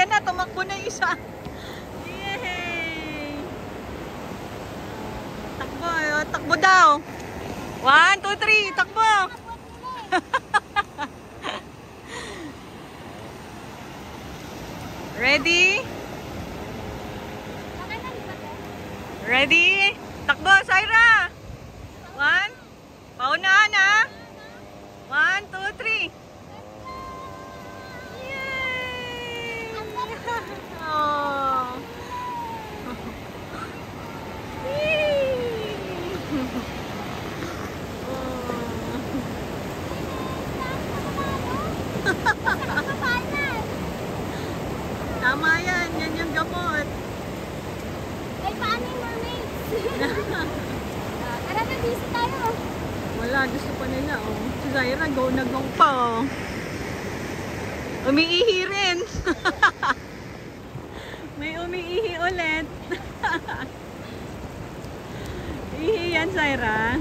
Ayan na, tumakbo na yung isa. Yay! Takbo, takbo daw. 1, 2, 3, takbo. Ready? Ready? Takbo, Syra! 1, paunahan na. 1, 2, 3. Yay! Oh. Tama yan, yan yung gamot. Ay, paano yung mermaids? Tara na, busy tayo. Wala, gusto pa nila, oh. Si Syra, go na go pa, oh. Umiihi rin. May umiihi ulit. Ihi yan, Syra.